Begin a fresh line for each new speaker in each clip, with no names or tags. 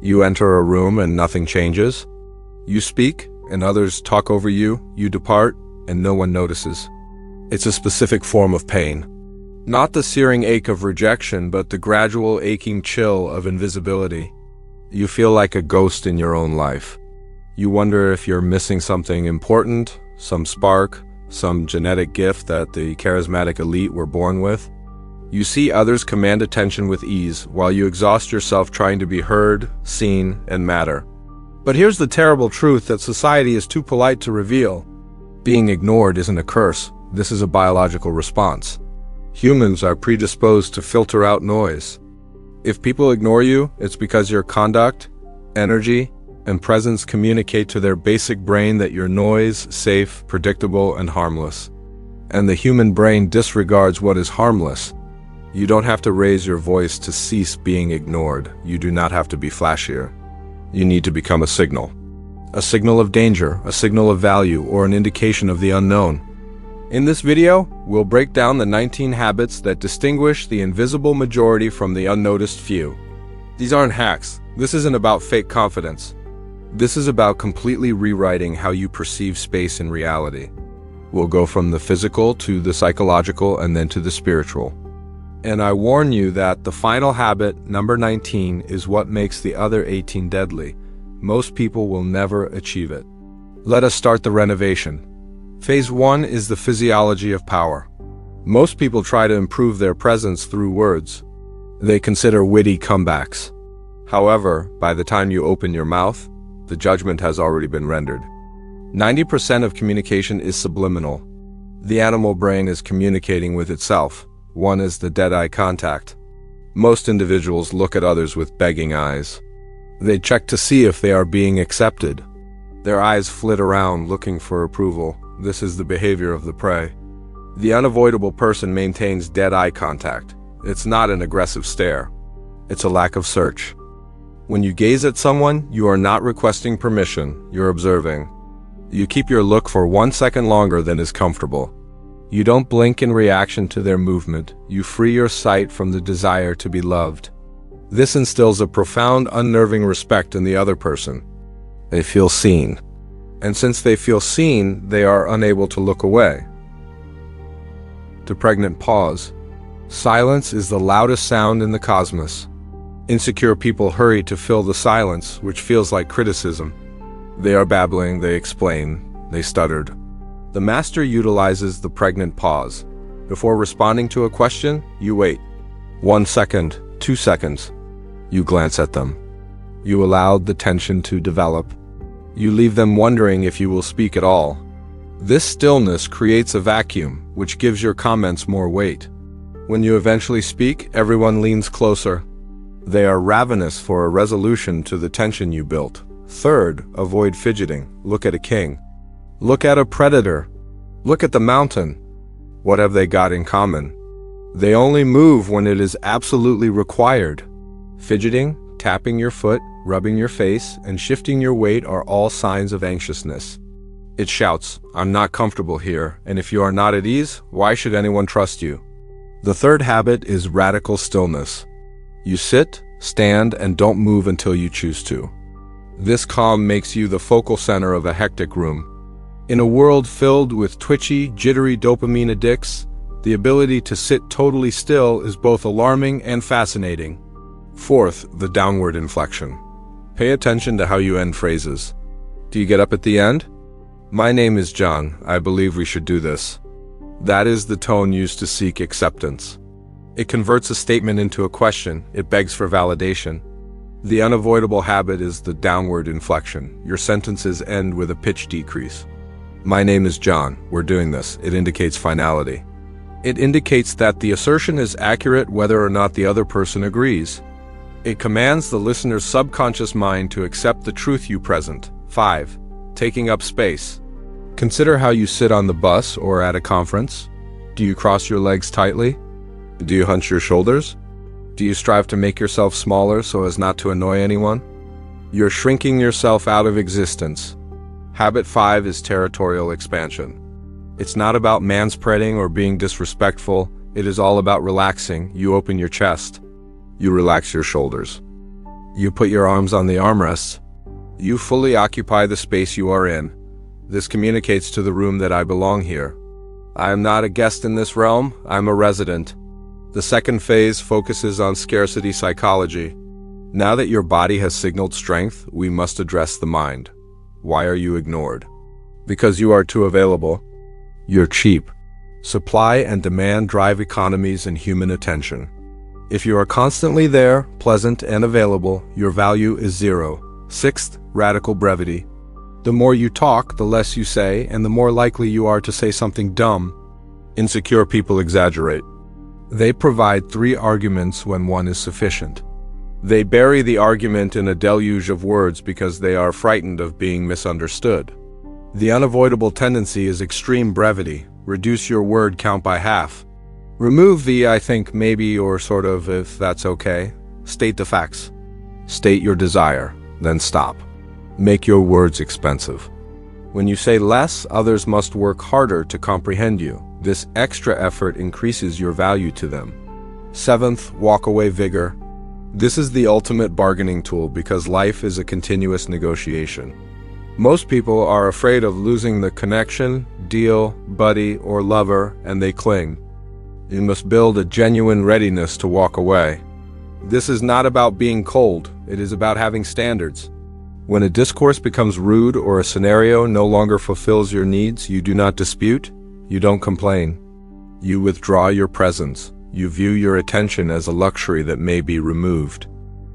You enter a room and nothing changes. You speak and others talk over you. You depart and no one notices. It's a specific form of pain. Not the searing ache of rejection, but the gradual aching chill of invisibility. You feel like a ghost in your own life. You wonder if you're missing something important, some spark, some genetic gift that the charismatic elite were born with. You see others command attention with ease, while you exhaust yourself trying to be heard, seen, and matter. But here's the terrible truth that society is too polite to reveal. Being ignored isn't a curse. This is a biological response. Humans are predisposed to filter out noise. If people ignore you, it's because your conduct, energy, and presence communicate to their basic brain that you're noise, safe, predictable, and harmless. And the human brain disregards what is harmless. You don't have to raise your voice to cease being ignored. You do not have to be flashier. You need to become a signal. A signal of danger, a signal of value, or an indication of the unknown. In this video, we'll break down the 19 habits that distinguish the invisible majority from the unnoticed few. These aren't hacks. This isn't about fake confidence. This is about completely rewriting how you perceive space in reality. We'll go from the physical to the psychological and then to the spiritual. And I warn you that the final habit, number 19, is what makes the other 18 deadly. Most people will never achieve it. Let us start the renovation. Phase 1 is the physiology of power. Most people try to improve their presence through words. They consider witty comebacks. However, by the time you open your mouth, the judgment has already been rendered. 90% of communication is subliminal. The animal brain is communicating with itself. One is the dead eye contact. Most individuals look at others with begging eyes. They check to see if they are being accepted. Their eyes flit around looking for approval. This is the behavior of the prey. The unavoidable person maintains dead eye contact. It's not an aggressive stare. It's a lack of search. When you gaze at someone, you are not requesting permission, you're observing. You keep your look for 1 second longer than is comfortable. You don't blink in reaction to their movement. You free your sight from the desire to be loved. This instills a profound, unnerving respect in the other person. They feel seen. And since they feel seen, they are unable to look away. The pregnant pause. Silence is the loudest sound in the cosmos. Insecure people hurry to fill the silence, which feels like criticism. They are babbling, they explain, they stuttered. The master utilizes the pregnant pause. Before responding to a question, you wait. 1 second, 2 seconds. You glance at them. You allow the tension to develop. You leave them wondering if you will speak at all. This stillness creates a vacuum, which gives your comments more weight. When you eventually speak, everyone leans closer. They are ravenous for a resolution to the tension you built. Third, avoid fidgeting. Look at a king. Look at a predator. Look at the mountain. What have they got in common? They only move when it is absolutely required. Fidgeting, tapping your foot, rubbing your face, and shifting your weight are all signs of anxiousness. It shouts, "I'm not comfortable here," and if you are not at ease, why should anyone trust you? The third habit is radical stillness. You sit, stand, and don't move until you choose to. This calm makes you the focal center of a hectic room. In a world filled with twitchy, jittery dopamine addicts, the ability to sit totally still is both alarming and fascinating. Fourth, the downward inflection. Pay attention to how you end phrases. Do you get up at the end? "My name is John. I believe we should do this." That is the tone used to seek acceptance. It converts a statement into a question. It begs for validation. The unavoidable habit is the downward inflection. Your sentences end with a pitch decrease. "My name is John. We're doing this." It indicates finality. It indicates that the assertion is accurate whether or not the other person agrees. It commands the listener's subconscious mind to accept the truth you present. 5. Taking up space. Consider how you sit on the bus or at a conference. Do you cross your legs tightly? Do you hunch your shoulders? Do you strive to make yourself smaller so as not to annoy anyone? You're shrinking yourself out of existence. Habit 5 is territorial expansion. It's not about manspreading or being disrespectful. It is all about relaxing. You open your chest. You relax your shoulders. You put your arms on the armrests. You fully occupy the space you are in. This communicates to the room that I belong here. I am not a guest in this realm, I'm a resident. The second phase focuses on scarcity psychology. Now that your body has signaled strength, we must address the mind. Why are you ignored? Because you are too available. You're cheap. Supply and demand drive economies and human attention. If you are constantly there, pleasant and available, your value is zero. Sixth, radical brevity. The more you talk, the less you say, and the more likely you are to say something dumb. Insecure people exaggerate. They provide 3 arguments when one is sufficient. They bury the argument in a deluge of words because they are frightened of being misunderstood. The unavoidable tendency is extreme brevity. Reduce your word count by half. Remove the I think, maybe, or sort of, if that's okay. State the facts. State your desire, then stop. Make your words expensive. When you say less, others must work harder to comprehend you. This extra effort increases your value to them. Seventh, walk-away vigor. This is the ultimate bargaining tool because life is a continuous negotiation. Most people are afraid of losing the connection, deal, buddy, or lover, and they cling. You must build a genuine readiness to walk away. This is not about being cold, it is about having standards. When a discourse becomes rude or a scenario no longer fulfills your needs, you do not dispute, you don't complain. You withdraw your presence. You view your attention as a luxury that may be removed.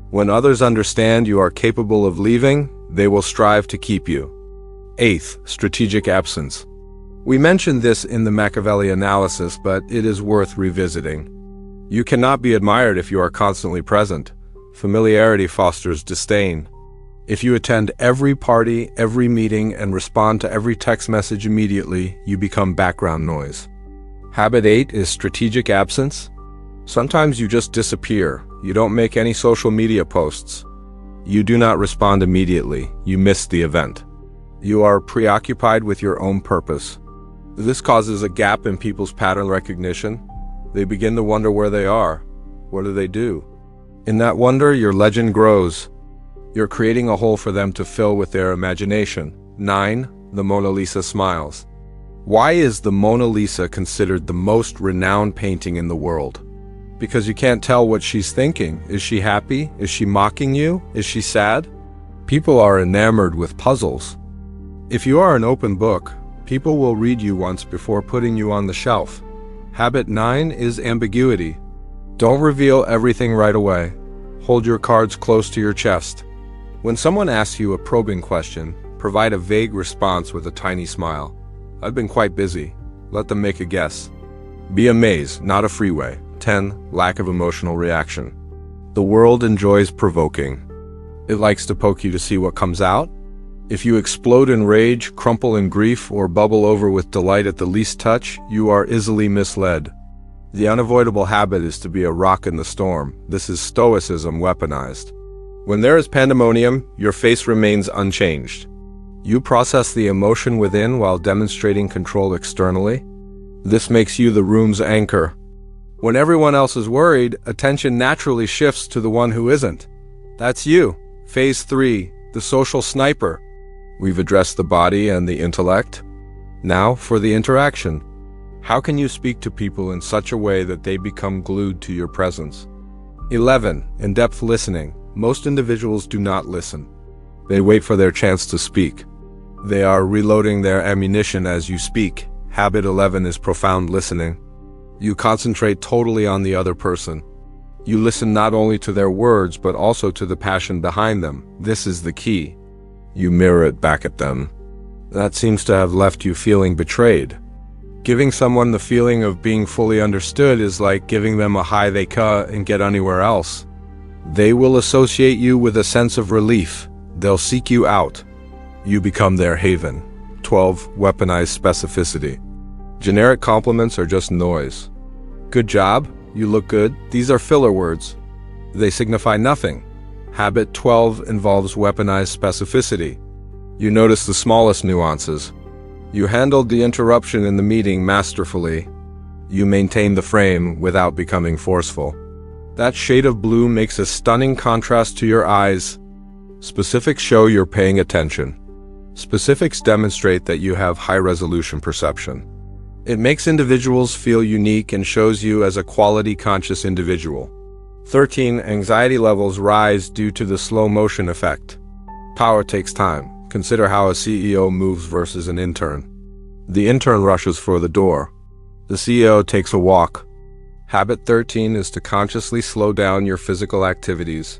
When others understand you are capable of leaving, they will strive to keep you. Eighth, strategic absence. We mentioned this in the Machiavelli analysis, but it is worth revisiting. You cannot be admired if you are constantly present. Familiarity fosters disdain. If you attend every party, every meeting, and respond to every text message immediately, you become background noise. Habit 8 is strategic absence. Sometimes you just disappear. You don't make any social media posts. You do not respond immediately. You miss the event. You are preoccupied with your own purpose. This causes a gap in people's pattern recognition. They begin to wonder where they are. What do they do? In that wonder, your legend grows. You're creating a hole for them to fill with their imagination. 9. The Mona Lisa smiles. Why is the Mona Lisa considered the most renowned painting in the world? Because you can't tell what she's thinking. Is she happy? Is she mocking you? Is she sad? People are enamored with puzzles. If you are an open book, people will read you once before putting you on the shelf. Habit 9 is ambiguity. Don't reveal everything right away. Hold your cards close to your chest. When someone asks you a probing question, provide a vague response with a tiny smile. I've been quite busy. Let them make a guess. Be a maze, not a freeway. 10. Lack of emotional reaction. The world enjoys provoking. It likes to poke you to see what comes out. If you explode in rage, crumple in grief, or bubble over with delight at the least touch, you are easily misled. The unavoidable habit is to be a rock in the storm. This is stoicism weaponized. When there is pandemonium, your face remains unchanged. You process the emotion within while demonstrating control externally. This makes you the room's anchor. When everyone else is worried, attention naturally shifts to the one who isn't. That's you. Phase 3, the social sniper. We've addressed the body and the intellect. Now for the interaction. How can you speak to people in such a way that they become glued to your presence? 11. In-depth listening. Most individuals do not listen. They wait for their chance to speak. They are reloading their ammunition as you speak. Habit 11 is profound listening. You concentrate totally on the other person. You listen not only to their words, but also to the passion behind them. This is the key. You mirror it back at them. That seems to have left you feeling betrayed. Giving someone the feeling of being fully understood is like giving them a high they can't get anywhere else. They will associate you with a sense of relief. They'll seek you out. You become their haven. 12. Weaponized specificity. Generic compliments are just noise. Good job. You look good. These are filler words. They signify nothing. Habit 12 involves weaponized specificity. You notice the smallest nuances. You handled the interruption in the meeting masterfully. You maintain the frame without becoming forceful. That shade of blue makes a stunning contrast to your eyes. Specifics show you're paying attention. Specifics demonstrate that you have high-resolution perception. It makes individuals feel unique and shows you as a quality-conscious individual. 13. Anxiety levels rise due to the slow motion effect. Power takes time. Consider how a CEO moves versus an intern. The intern rushes for the door. The CEO takes a walk. Habit 13 is to consciously slow down your physical activities.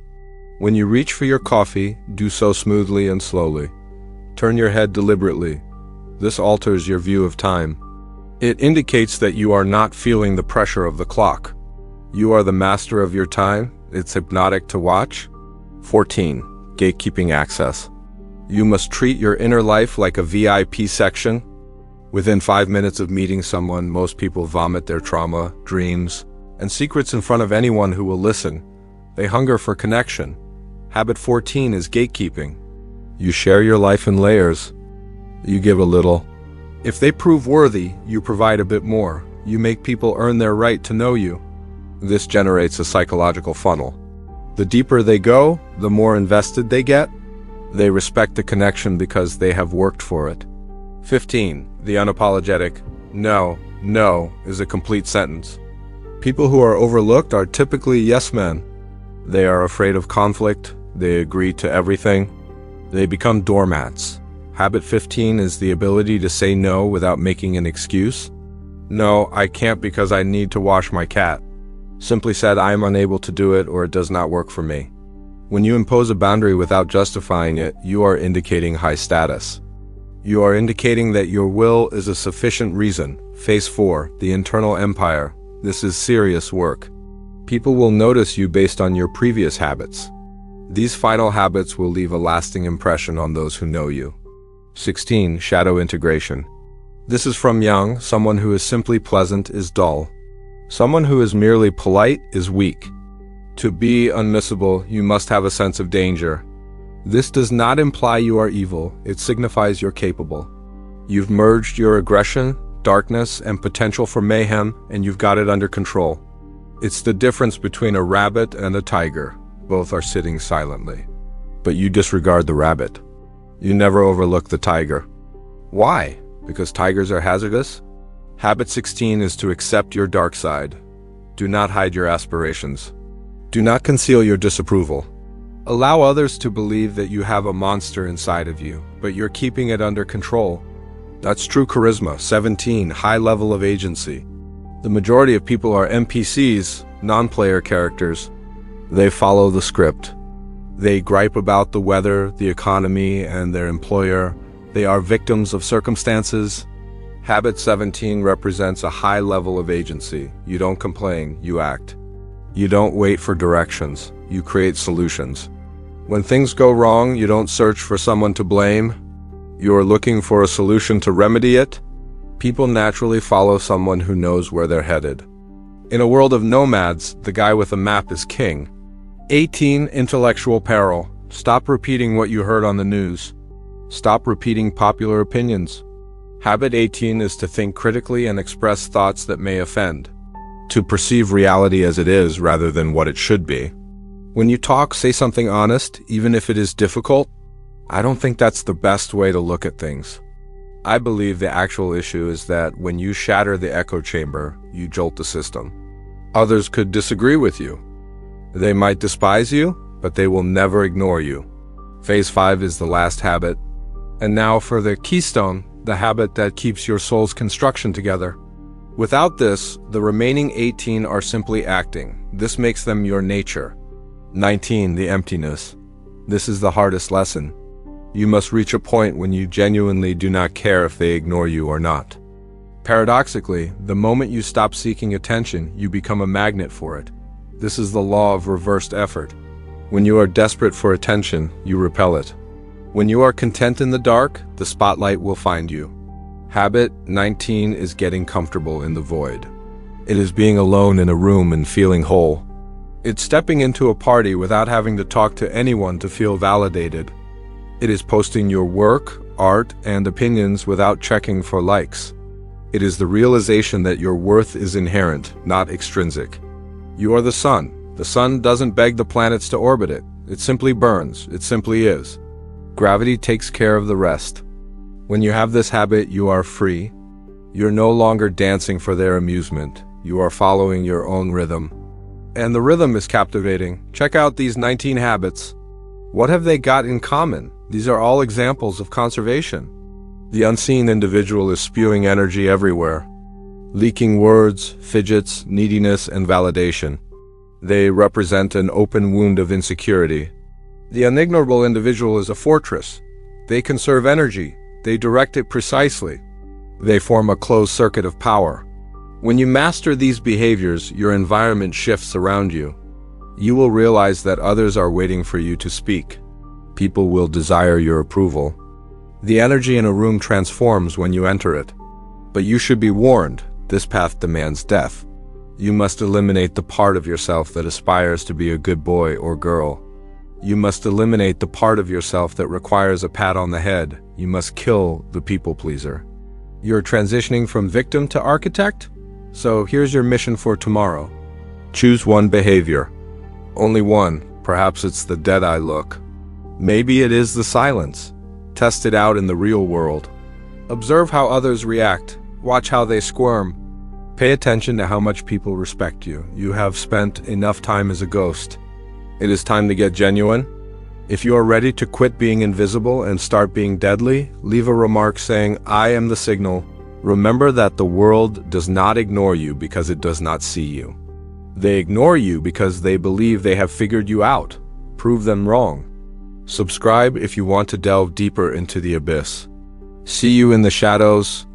When you reach for your coffee, do so smoothly and slowly. Turn your head deliberately. This alters your view of time. It indicates that you are not feeling the pressure of the clock. You are the master of your time. It's hypnotic to watch. 14. Gatekeeping access. You must treat your inner life like a VIP section. Within 5 minutes of meeting someone, most people vomit their trauma, dreams, and secrets in front of anyone who will listen. They hunger for connection. Habit 14 is gatekeeping. You share your life in layers. You give a little. If they prove worthy, you provide a bit more. You make people earn their right to know you. This generates a psychological funnel. The deeper they go, the more invested they get. They respect the connection because they have worked for it. 15. The unapologetic no is a complete sentence. People who are overlooked are typically yes men. They are afraid of conflict. They agree to everything. They become doormats. Habit 15 is the ability to say no without making an excuse. No, I can't because I need to wash my cat. Simply said, I am unable to do it or it does not work for me. When you impose a boundary without justifying it, you are indicating high status. You are indicating that your will is a sufficient reason. Phase 4, the internal empire. This is serious work. People will notice you based on your previous habits. These final habits will leave a lasting impression on those who know you. 16. Shadow integration. This is from Jung. Someone who is simply pleasant is dull. Someone who is merely polite is weak. To be unmissable, you must have a sense of danger. This does not imply you are evil, it signifies you're capable. You've merged your aggression, darkness, and potential for mayhem, and you've got it under control. It's the difference between a rabbit and a tiger. Both are sitting silently. But you disregard the rabbit. You never overlook the tiger. Why? Because tigers are hazardous? Habit 16 is to accept your dark side. Do not hide your aspirations. Do not conceal your disapproval. Allow others to believe that you have a monster inside of you, but you're keeping it under control. That's true charisma. 17. High level of agency. The majority of people are NPCs, non-player characters. They follow the script. They gripe about the weather, the economy, and their employer. They are victims of circumstances. Habit 17 represents a high level of agency. You don't complain, you act. You don't wait for directions, you create solutions. When things go wrong, you don't search for someone to blame. You're looking for a solution to remedy it. People naturally follow someone who knows where they're headed. In a world of nomads, the guy with a map is king. 18. Intellectual peril. Stop repeating what you heard on the news. Stop repeating popular opinions. Habit 18 is to think critically and express thoughts that may offend. To perceive reality as it is rather than what it should be. When you talk, say something honest, even if it is difficult. I don't think that's the best way to look at things. I believe the actual issue is that when you shatter the echo chamber, you jolt the system. Others could disagree with you. They might despise you, but they will never ignore you. Phase 5 is the last habit. And now for the keystone, the habit that keeps your soul's construction together. Without this, the remaining 18 are simply acting. This makes them your nature. 19. The emptiness. This is the hardest lesson. You must reach a point when you genuinely do not care if they ignore you or not. Paradoxically, the moment you stop seeking attention, you become a magnet for it. This is the law of reversed effort. When you are desperate for attention, you repel it. When you are content in the dark, the spotlight will find you. Habit 19 is getting comfortable in the void. It is being alone in a room and feeling whole. It's stepping into a party without having to talk to anyone to feel validated. It is posting your work, art, and opinions without checking for likes. It is the realization that your worth is inherent, not extrinsic. You are the sun. The sun doesn't beg the planets to orbit it. It simply burns. It simply is. Gravity takes care of the rest. When you have this habit, you are free. You're no longer dancing for their amusement. You are following your own rhythm. And the rhythm is captivating. Check out these 19 habits. What have they got in common? These are all examples of conservation. The unseen individual is spewing energy everywhere, leaking words, fidgets, neediness, and validation. They represent an open wound of insecurity. The unignorable individual is a fortress. They conserve energy. They direct it precisely. They form a closed circuit of power. When you master these behaviors, your environment shifts around you. You will realize that others are waiting for you to speak. People will desire your approval. The energy in a room transforms when you enter it. But you should be warned, this path demands death. You must eliminate the part of yourself that aspires to be a good boy or girl. You must eliminate the part of yourself that requires a pat on the head. You must kill the people pleaser. You're transitioning from victim to architect? So here's your mission for tomorrow. Choose one behavior. Only one. Perhaps it's the dead-eye look. Maybe it is the silence. Test it out in the real world. Observe how others react. Watch how they squirm. Pay attention to how much people respect you. You have spent enough time as a ghost. It is time to get genuine. If you are ready to quit being invisible and start being deadly, leave a remark saying, "I am the signal." Remember that the world does not ignore you because it does not see you. They ignore you because they believe they have figured you out. Prove them wrong. Subscribe if you want to delve deeper into the abyss. See you in the shadows.